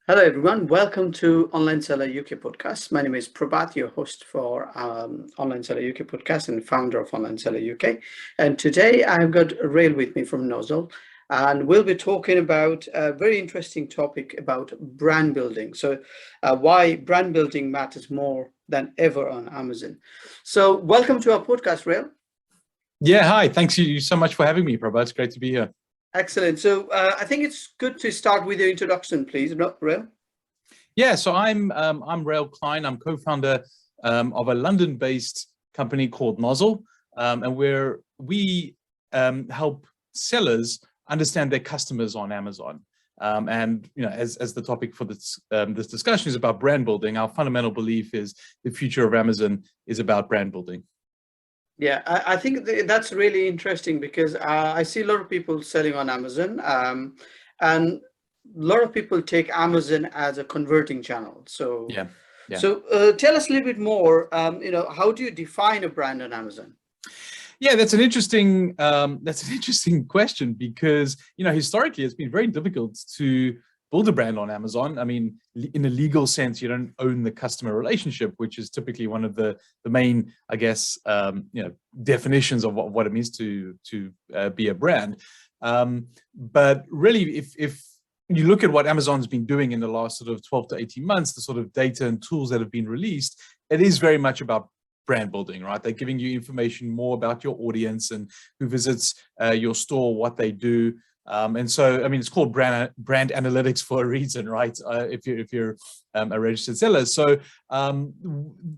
Hello, everyone. Welcome to Online Seller UK podcast. My name is Prabhat, your host for Online Seller UK podcast and founder of Online Seller UK. And today I've got Rael with me from Nozzle, and we'll be talking about a very interesting topic about brand building. So, why brand building matters more than ever on Amazon. So, welcome to our podcast, Rael. Yeah, hi. Thanks you so much for having me, Prabhat. It's great to be here. Excellent. So, I think it's good to start with your introduction, please, Rael. Yeah, so I'm Rael Klein. I'm co-founder of a London-based company called Nozzle, and we help sellers understand their customers on Amazon. And as the topic for this discussion is about brand building, our fundamental belief is the future of Amazon is about brand building. Yeah, I think that's really interesting because I see a lot of people selling on Amazon, and a lot of people take Amazon as a converting channel. So, Yeah. tell us a little bit more. How do you define a brand on Amazon? Yeah, that's an interesting question because historically it's been very difficult to build a brand on Amazon. I mean, in a legal sense, you don't own the customer relationship, which is typically one of the main, I guess, definitions of what it means to be a brand. But really, if you look at what Amazon's been doing in the last sort of 12 to 18 months, the sort of data and tools that have been released, it is very much about brand building, right? They're giving you information more about your audience and who visits your store, what they do. And so, I mean, it's called brand analytics for a reason, right? If you're a registered seller, so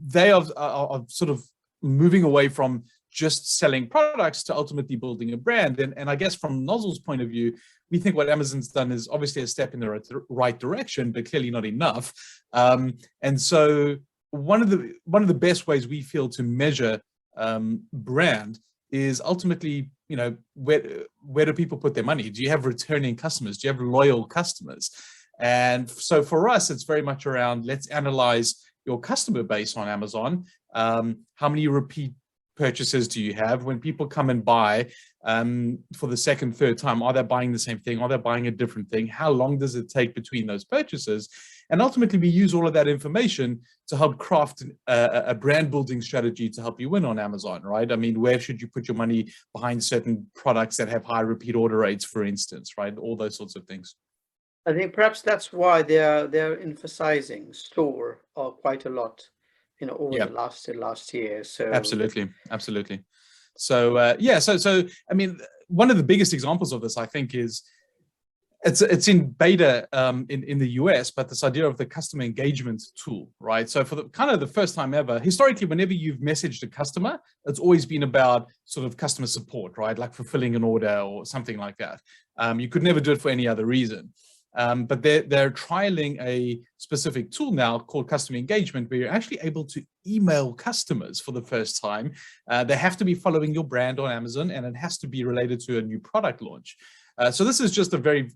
they are sort of moving away from just selling products to ultimately building a brand. And I guess from Nozzle's point of view, we think what Amazon's done is obviously a step in the right direction, but clearly not enough. And so one of the best ways we feel to measure brand is ultimately, where do people put their money? Do you have returning customers? Do you have loyal customers? And so for us, it's very much around, let's analyze your customer base on Amazon. How many repeat purchases do you have? When people come and buy for the second, third time, are they buying the same thing? Are they buying a different thing? How long does it take between those purchases? And ultimately, we use all of that information to help craft a brand building strategy to help you win on Amazon, right? I mean, where should you put your money behind certain products that have high repeat order rates, for instance, right? All those sorts of things. I think perhaps that's why they're emphasizing store quite a lot, over the last year. So absolutely. So so I mean, one of the biggest examples of this, I think, is it's in beta in the US, but this idea of the customer engagement tool, right? So for the first time ever, historically, whenever you've messaged a customer, it's always been about sort of customer support, right? Like fulfilling an order or something like that. You could never do it for any other reason. But they're trialing a specific tool now called customer engagement, where you're actually able to email customers for the first time. They have to be following your brand on Amazon, and it has to be related to a new product launch. So this is just a very,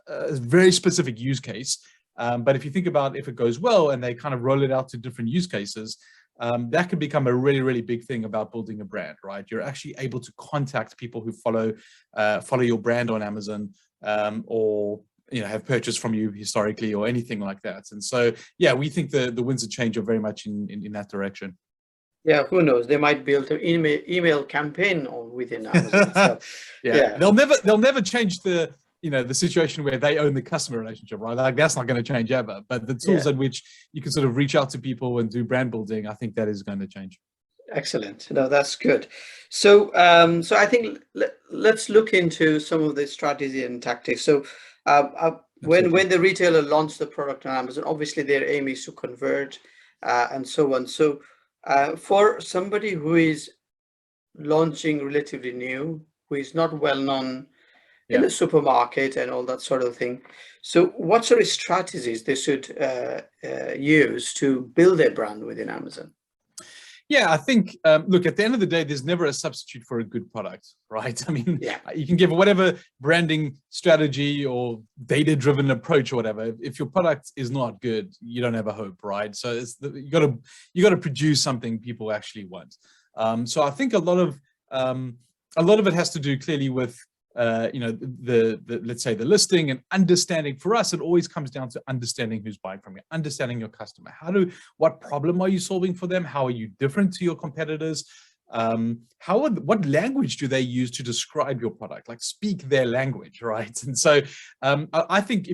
a very specific use case. But if you think about if it goes well and they kind of roll it out to different use cases, that could become a really, really big thing about building a brand, right? You're actually able to contact people who follow your brand on Amazon, or have purchased from you historically or anything like that. And so, yeah, we think the winds of change are very much in that direction. Yeah, who knows? They might build an email campaign within Amazon. So, yeah, they'll never change the situation where they own the customer relationship, right? Like that's not going to change ever. But the tools in which you can sort of reach out to people and do brand building, I think that is going to change. Excellent. No, that's good. So, so I think let's look into some of the strategy and tactics. So, when the retailer launched the product on Amazon, obviously their aim is to convert and so on. So, for somebody who is launching relatively new, who is not well known in the supermarket and all that sort of thing, so what sort of strategies they should use to build their brand within Amazon? Yeah, I think, look, at the end of the day, there's never a substitute for a good product, right? I mean, you can give whatever branding strategy or data-driven approach or whatever. If your product is not good, you don't have a hope, right? So you got to produce something people actually want. So I think a lot of it has to do clearly with let's say the listing and understanding. For us, it always comes down to understanding who's buying from you, understanding your customer. What problem are you solving for them? How are you different to your competitors? What language do they use to describe your product? Like, speak their language, right? And so I think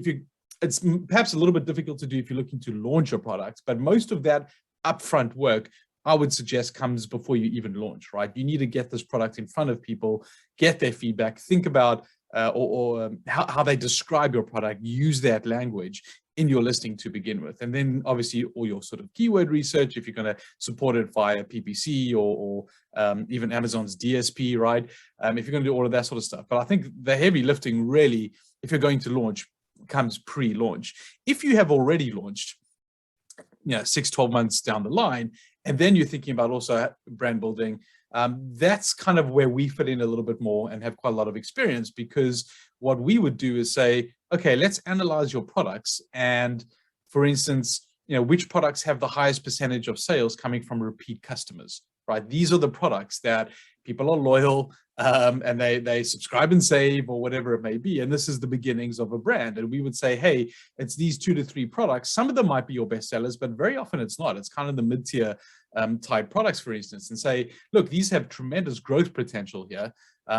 it's perhaps a little bit difficult to do if you're looking to launch your product, but most of that upfront work, I would suggest, comes before you even launch, right? You need to get this product in front of people, get their feedback, think about how they describe your product, use that language in your listing to begin with. And then obviously all your sort of keyword research, if you're going to support it via PPC or even Amazon's DSP, right? If you're going to do all of that sort of stuff. But I think the heavy lifting really, if you're going to launch, comes pre-launch. If you have already launched, 6-12 months down the line, and then you're thinking about also brand building, that's kind of where we fit in a little bit more and have quite a lot of experience, because what we would do is say, okay, let's analyze your products. And for instance, which products have the highest percentage of sales coming from repeat customers, right? These are the products that people are loyal, and they subscribe and save, or whatever it may be. And this is the beginnings of a brand. And we would say, hey, it's these 2 to 3 products. Some of them might be your best sellers, but very often it's not. It's kind of the mid-tier type products, for instance, and say, look, these have tremendous growth potential here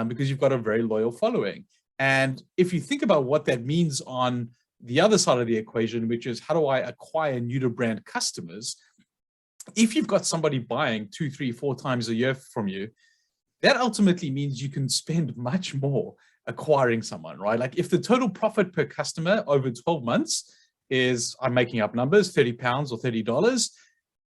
because you've got a very loyal following. And if you think about what that means on the other side of the equation, which is how do I acquire new to brand customers? If you've got somebody buying 2, 3, 4 times a year from you, that ultimately means you can spend much more acquiring someone, right? Like, if the total profit per customer over 12 months is, I'm making up numbers, £30 or $30,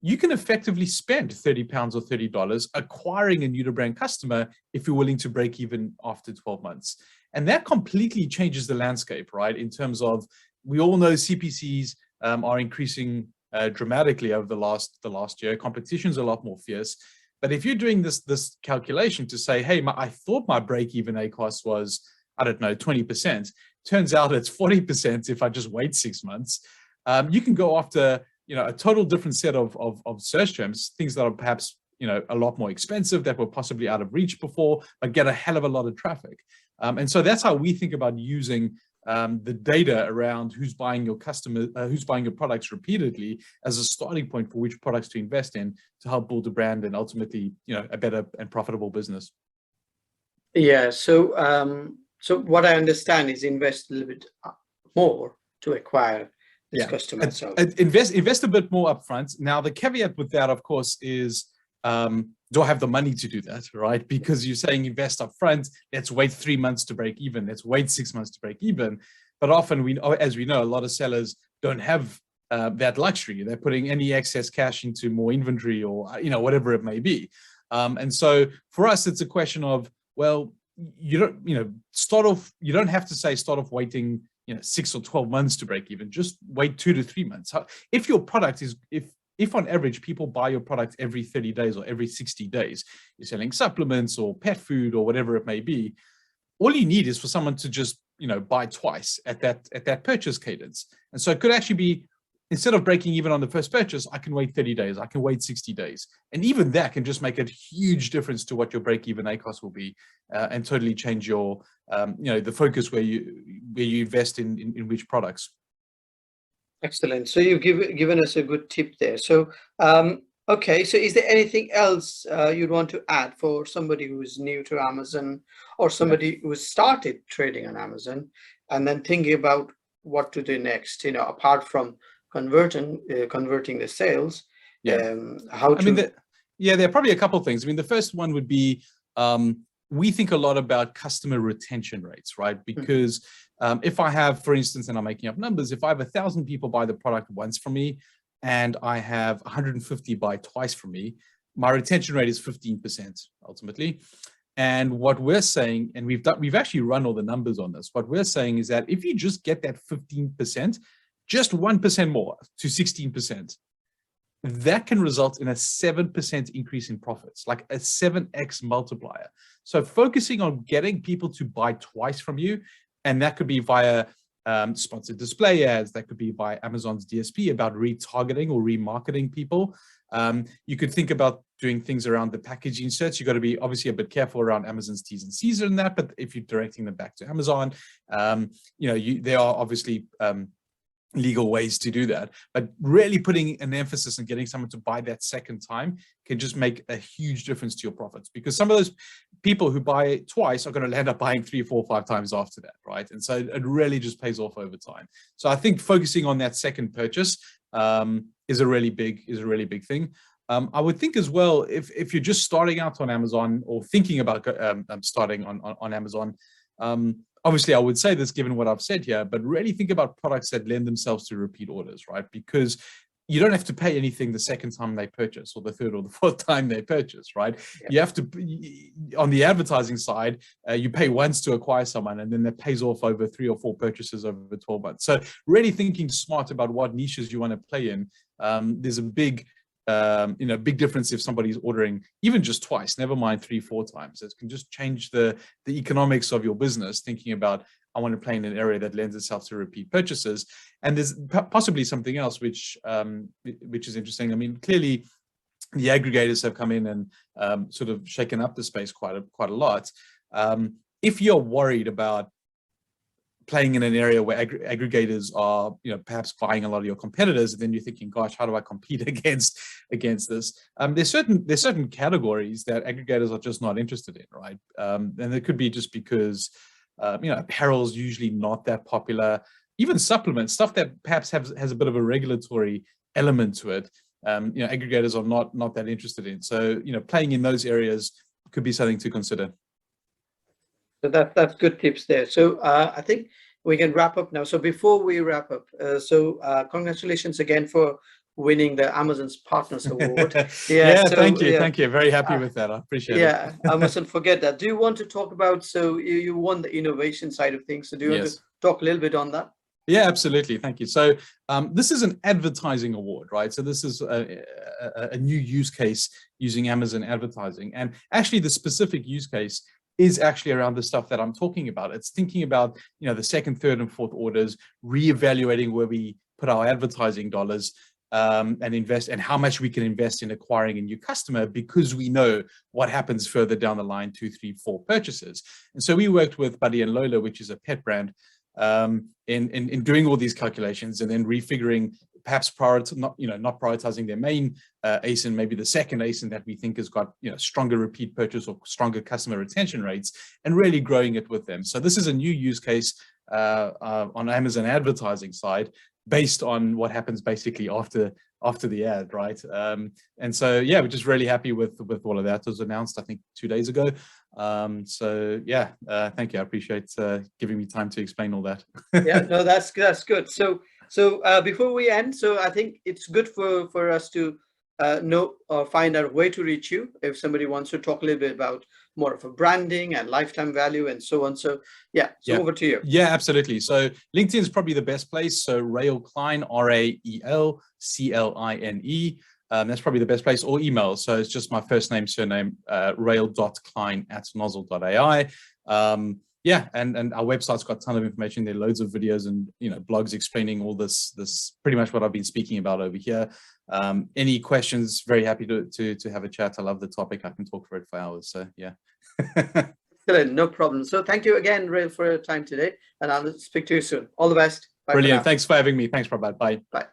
you can effectively spend £30 or $30 acquiring a new to brand customer if you're willing to break even after 12 months. And that completely changes the landscape, right? In terms of, we all know CPCs are increasing dramatically over the last year. Competition's a lot more fierce. But if you're doing this calculation to say, hey, I thought my break-even ACOS was, I don't know, 20%. Turns out it's 40% if I just wait 6 months. You can go after, a total different set of search terms, things that are perhaps, a lot more expensive, that were possibly out of reach before, but get a hell of a lot of traffic. And so that's how we think about using the data around who's buying your products repeatedly as a starting point for which products to invest in to help build a brand and ultimately, a better and profitable business. Yeah. So what I understand is invest a little bit more to acquire this customer. So invest a bit more upfront. Now, the caveat with that, of course, is do I have the money to do that, right? Because you're saying invest upfront, let's wait 3 months to break even, let's wait 6 months to break even. But often, as we know, a lot of sellers don't have that luxury. They're putting any excess cash into more inventory or, whatever it may be. And so for us, it's a question of, well, you don't have to say start off waiting 6 or 12 months to break even. Just wait 2 to 3 months. If your product is, if on average people buy your product every 30 days or every 60 days, you're selling supplements or pet food or whatever it may be, all you need is for someone to just, buy twice at that purchase cadence. And so it could actually be, instead of breaking even on the first purchase, I can wait 30 days, I can wait 60 days. And even that can just make a huge difference to what your break-even ACOS will be, and totally change your, the focus where you invest in which products. excellent. So you've given us a good tip there. So, okay. So is there anything else you'd want to add for somebody who is new to Amazon, or somebody who has started trading on Amazon and then thinking about what to do next, apart from converting the sales? Yeah. How to... there are probably a couple of things. The first one would be, we think a lot about customer retention rates, right? Because if I have, for instance, and I'm making up numbers, if I have 1,000 people buy the product once from me and I have 150 buy twice from me, my retention rate is 15% ultimately. And what we're saying, and we've actually run all the numbers on this, what we're saying is that if you just get that 15%, just 1% more to 16%, that can result in a 7% increase in profits, like a 7x multiplier. So focusing on getting people to buy twice from you, and that could be via sponsored display ads, that could be via Amazon's DSP about retargeting or remarketing people. You could think about doing things around the package inserts. You've got to be obviously a bit careful around Amazon's T's and C's and that, but if you're directing them back to Amazon, there are obviously legal ways to do that, but really putting an emphasis on getting someone to buy that second time can just make a huge difference to your profits, because some of those people who buy it twice are going to end up buying 3, 4, 5 times after that, right? And so it really just pays off over time. So I think focusing on that second purchase is a really big thing. I would think as well, if you're just starting out on Amazon or thinking about starting on Amazon, obviously, I would say this given what I've said here, but really think about products that lend themselves to repeat orders, right? Because you don't have to pay anything the second time they purchase or the third or the fourth time they purchase, right? Yeah. You have to, on the advertising side, you pay once to acquire someone, and then that pays off over 3 or 4 purchases over 12 months. So really thinking smart about what niches you want to play in. There's a big difference if somebody's ordering even just twice, never mind 3, 4 times. It can just change the economics of your business, thinking about, I want to play in an area that lends itself to repeat purchases. And there's possibly something else which is interesting. I mean, clearly the aggregators have come in and sort of shaken up the space quite a lot. If you're worried about playing in an area where aggregators are, perhaps buying a lot of your competitors, and then you're thinking, gosh, how do I compete against this? There's certain categories that aggregators are just not interested in, right? And it could be just because, apparel is usually not that popular. Even supplements, stuff that perhaps has a bit of a regulatory element to it, aggregators are not that interested in. So, playing in those areas could be something to consider. So that's good tips there. So I think we can wrap up now. So before we wrap up, congratulations again for winning the Amazon's Partners Award. Thank you. Very happy with that. I appreciate it. Yeah, I mustn't forget that. Do you want to talk about, so you won the innovation side of things. So do you want to talk a little bit on that? Yeah, absolutely. Thank you. So this is an advertising award, right? So this is a new use case using Amazon advertising. And actually the specific use case is actually around the stuff that I'm talking about. It's thinking about, the second, third, and fourth orders, reevaluating where we put our advertising dollars and invest, and how much we can invest in acquiring a new customer, because we know what happens further down the line, 2, 3, 4 purchases. And so we worked with Buddy and Lola, which is a pet brand, in doing all these calculations, and then refiguring, perhaps not prioritizing their main ASIN, maybe the second ASIN that we think has got stronger repeat purchase or stronger customer retention rates, and really growing it with them. So this is a new use case on Amazon advertising side, based on what happens basically after the ad, right? And so we're just really happy with all of that. It was announced, I think, 2 days ago. Thank you. I appreciate giving me time to explain all that. Yeah, no, that's good. So before we end, so I think it's good for us to know or find out where to reach you if somebody wants to talk a little bit about more of a branding and lifetime value and so on. So over to you. Yeah, absolutely. So LinkedIn is probably the best place. So Rael Klein, Rael Cline. That's probably the best place, or email. So it's just my first name, surname, rael.klein@nozzle.ai. And our website's got a ton of information. There are loads of videos and blogs explaining all this pretty much what I've been speaking about over here. Any questions? Very happy to have a chat. I love the topic. I can talk for it for hours. So yeah. Excellent, no problem. So thank you again, Rael, for your time today, and I'll speak to you soon. All the best. Bye. Brilliant. Thanks for having me. Thanks, Prabhat. Bye. Bye.